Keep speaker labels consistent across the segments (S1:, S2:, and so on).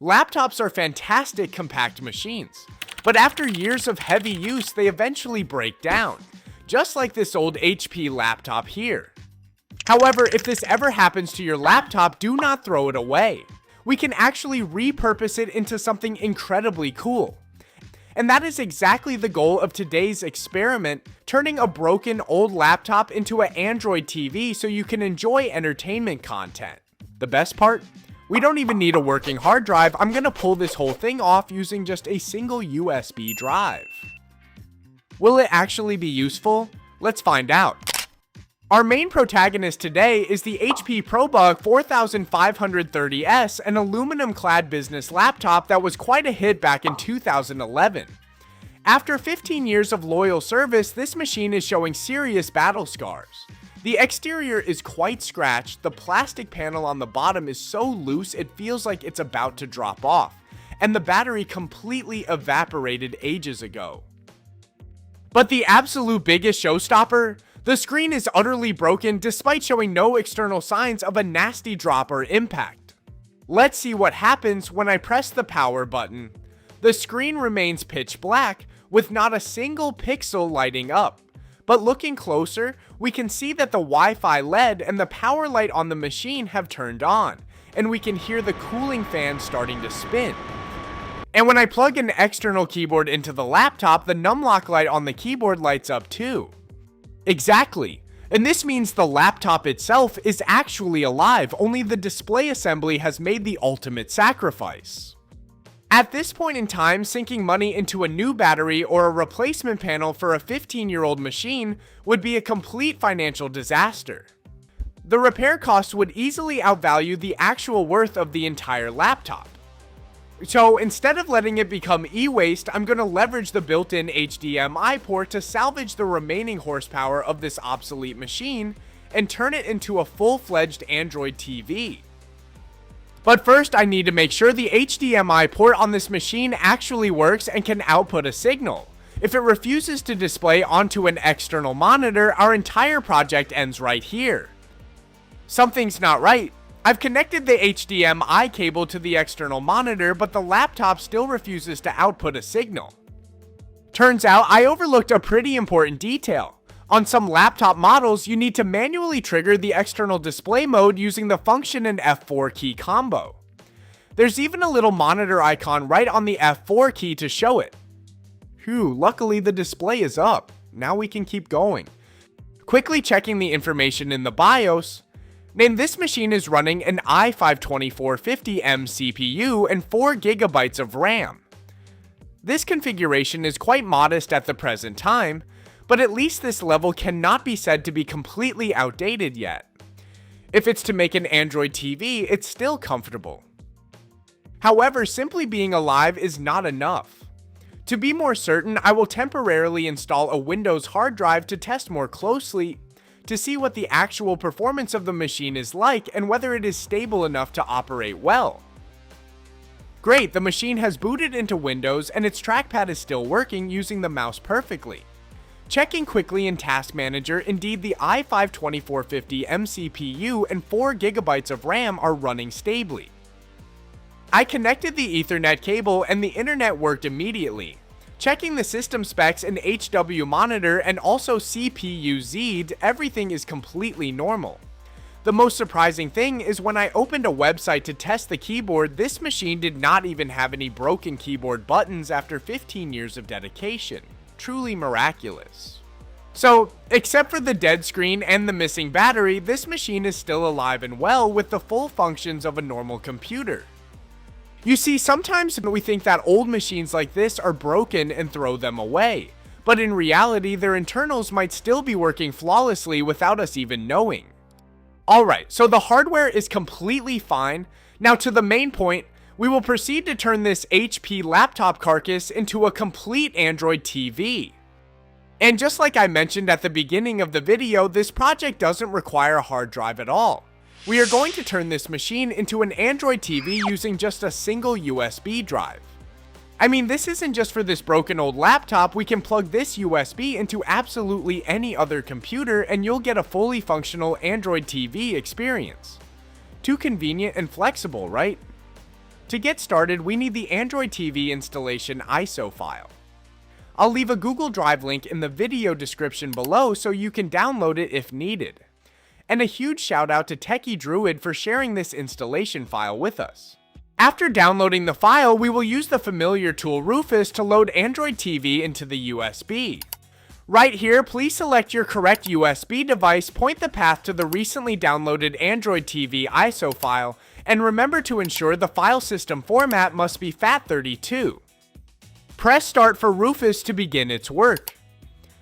S1: Laptops are fantastic compact machines, but after years of heavy use, they eventually break down, just like this old HP laptop here. However, if this ever happens to your laptop, do not throw it away. We can actually repurpose it into something incredibly cool. And that is exactly the goal of today's experiment, turning a broken old laptop into an Android TV so you can enjoy entertainment content. The best part? We don't even need a working hard drive. I'm gonna pull this whole thing off using just a single USB drive. Will it actually be useful? Let's find out. Our main protagonist today is the HP ProBook 4530S, an aluminum-clad business laptop that was quite a hit back in 2011. After 15 years of loyal service, this machine is showing serious battle scars. The exterior is quite scratched, the plastic panel on the bottom is so loose it feels like it's about to drop off, and the battery completely evaporated ages ago. But the absolute biggest showstopper? The screen is utterly broken despite showing no external signs of a nasty drop or impact. Let's see what happens when I press the power button. The screen remains pitch black with not a single pixel lighting up. But looking closer, we can see that the Wi-Fi LED and the power light on the machine have turned on, and we can hear the cooling fan starting to spin. And when I plug an external keyboard into the laptop, the numlock light on the keyboard lights up too. Exactly. And this means the laptop itself is actually alive, only the display assembly has made the ultimate sacrifice. At this point in time, sinking money into a new battery or a replacement panel for a 15-year-old machine would be a complete financial disaster. The repair costs would easily outvalue the actual worth of the entire laptop. So instead of letting it become e-waste, I'm going to leverage the built-in HDMI port to salvage the remaining horsepower of this obsolete machine and turn it into a full-fledged Android TV. But first, I need to make sure the HDMI port on this machine actually works and can output a signal. If it refuses to display onto an external monitor, our entire project ends right here. Something's not right. I've connected the HDMI cable to the external monitor, but the laptop still refuses to output a signal. Turns out I overlooked a pretty important detail. On some laptop models, you need to manually trigger the external display mode using the function and F4 key combo. There's even a little monitor icon right on the F4 key to show it. Phew, luckily the display is up. Now we can keep going. Quickly checking the information in the BIOS. This machine is running an i5-2450M CPU and 4GB of RAM. This configuration is quite modest at the present time, but at least this level cannot be said to be completely outdated yet. If it's to make an Android TV, it's still comfortable. However, simply being alive is not enough. To be more certain, I will temporarily install a Windows hard drive to test more closely to see what the actual performance of the machine is like and whether it is stable enough to operate well. Great, the machine has booted into Windows and its trackpad is still working using the mouse perfectly. Checking quickly in Task Manager, indeed the i5-2450M CPU and 4GB of RAM are running stably. I connected the Ethernet cable and the internet worked immediately. Checking the system specs and HW monitor and also CPU Z'd, everything is completely normal. The most surprising thing is when I opened a website to test the keyboard, this machine did not even have any broken keyboard buttons after 15 years of dedication. Truly miraculous. So, except for the dead screen and the missing battery, this machine is still alive and well with the full functions of a normal computer. You see, sometimes we think that old machines like this are broken and throw them away, but in reality their internals might still be working flawlessly without us even knowing. Alright, so the hardware is completely fine. Now to the main point, we will proceed to turn this HP laptop carcass into a complete Android TV. And just like I mentioned at the beginning of the video, this project doesn't require a hard drive at all. We are going to turn this machine into an Android TV using just a single USB drive. I mean, this isn't just for this broken old laptop, we can plug this USB into absolutely any other computer and you'll get a fully functional Android TV experience. Too convenient and flexible, right? To get started, we need the Android TV installation ISO file. I'll leave a Google Drive link in the video description below so you can download it if needed. And a huge shout out to Techie Druid for sharing this installation file with us. After downloading the file, we will use the familiar tool Rufus to load Android TV into the USB. Right here, please select your correct USB device, point the path to the recently downloaded Android TV ISO file, and remember to ensure the file system format must be FAT32. Press start for Rufus to begin its work.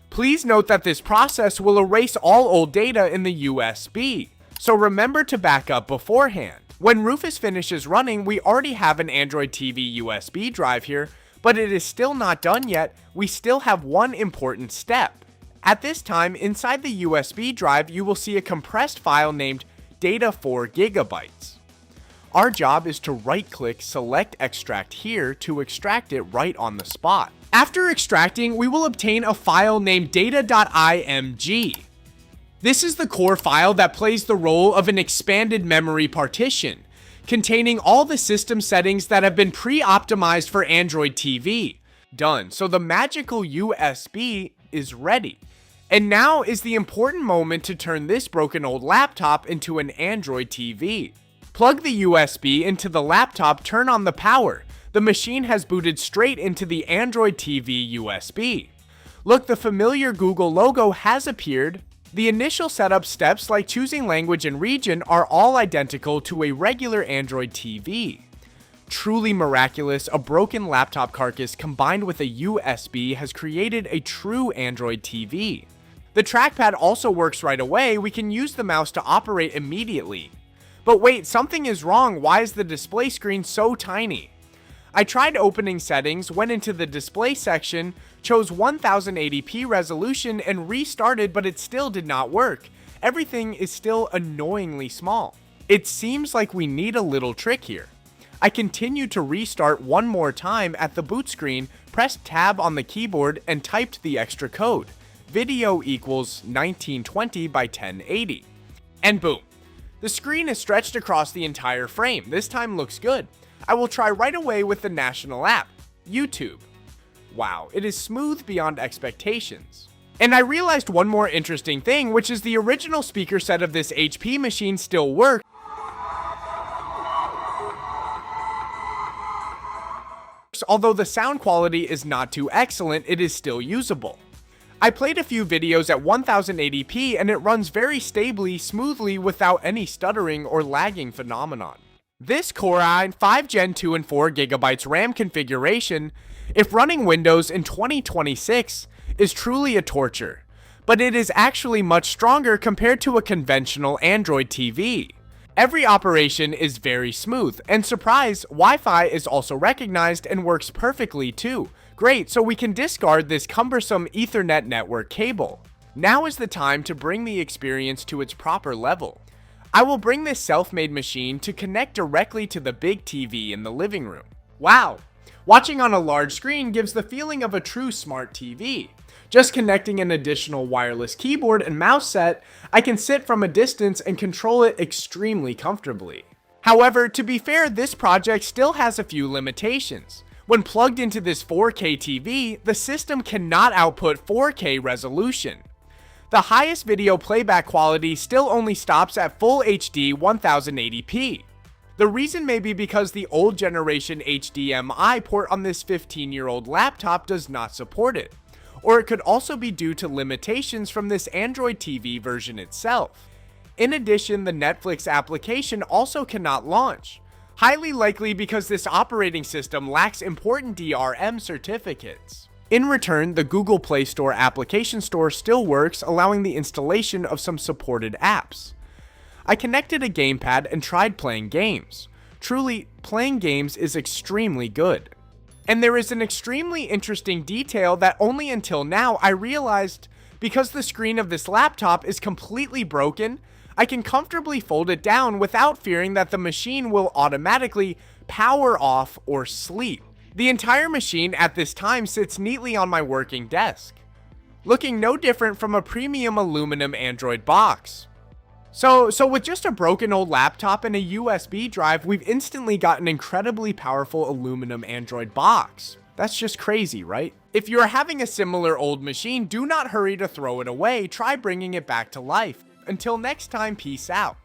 S1: Please note that this process will erase all old data in the USB, so remember to back up beforehand. When Rufus finishes running, we already have an Android TV USB drive here, but it is still not done yet. We still have one important step. At this time, inside the USB drive, you will see a compressed file named data 4 GB. Our job is to right-click Select Extract here to extract it right on the spot. After extracting, we will obtain a file named data.img. This is the core file that plays the role of an expanded memory partition, containing all the system settings that have been pre-optimized for Android TV. Done. So the magical USB is ready. And now is the important moment to turn this broken old laptop into an Android TV. Plug the USB into the laptop, turn on the power. The machine has booted straight into the Android TV USB. Look, the familiar Google logo has appeared. The initial setup steps like choosing language and region are all identical to a regular Android TV. Truly miraculous, a broken laptop carcass combined with a USB has created a true Android TV. The trackpad also works right away. We can use the mouse to operate immediately. But wait, something is wrong. Why is the display screen so tiny? I tried opening settings, went into the display section, chose 1080p resolution and restarted, but it still did not work. Everything is still annoyingly small. It seems like we need a little trick here. I continued to restart one more time at the boot screen, pressed tab on the keyboard and typed the extra code. Video equals 1920 by 1080. And boom. The screen is stretched across the entire frame. This time looks good. I will try right away with the national app, YouTube. Wow, it is smooth beyond expectations. And I realized one more interesting thing, which is the original speaker set of this HP machine still works, although the sound quality is not too excellent, it is still usable. I played a few videos at 1080p and it runs very stably, smoothly without any stuttering or lagging phenomenon. This Core i5 Gen 2 and 4 GB RAM configuration, if running Windows in 2026, is truly a torture, but it is actually much stronger compared to a conventional Android TV. Every operation is very smooth, and surprise, Wi-Fi is also recognized and works perfectly too. Great, so we can discard this cumbersome Ethernet network cable. Now is the time to bring the experience to its proper level. I will bring this self-made machine to connect directly to the big TV in the living room. Wow! Watching on a large screen gives the feeling of a true smart TV. Just connecting an additional wireless keyboard and mouse set, I can sit from a distance and control it extremely comfortably. However, to be fair, this project still has a few limitations. When plugged into this 4K TV, the system cannot output 4K resolution. The highest video playback quality still only stops at Full HD 1080p. The reason may be because the old generation HDMI port on this 15-year-old laptop does not support it, or it could also be due to limitations from this Android TV version itself. In addition, the Netflix application also cannot launch, highly likely because this operating system lacks important DRM certificates. In return, the Google Play Store application store still works, allowing the installation of some supported apps. I connected a gamepad and tried playing games. Truly, playing games is extremely good. And there is an extremely interesting detail that only until now I realized. Because the screen of this laptop is completely broken, I can comfortably fold it down without fearing that the machine will automatically power off or sleep. The entire machine at this time sits neatly on my working desk, looking no different from a premium aluminum Android box. So with just a broken old laptop and a USB drive, we've instantly got an incredibly powerful aluminum Android box. That's just crazy, right? If you're having a similar old machine, do not hurry to throw it away. Try bringing it back to life. Until next time, peace out.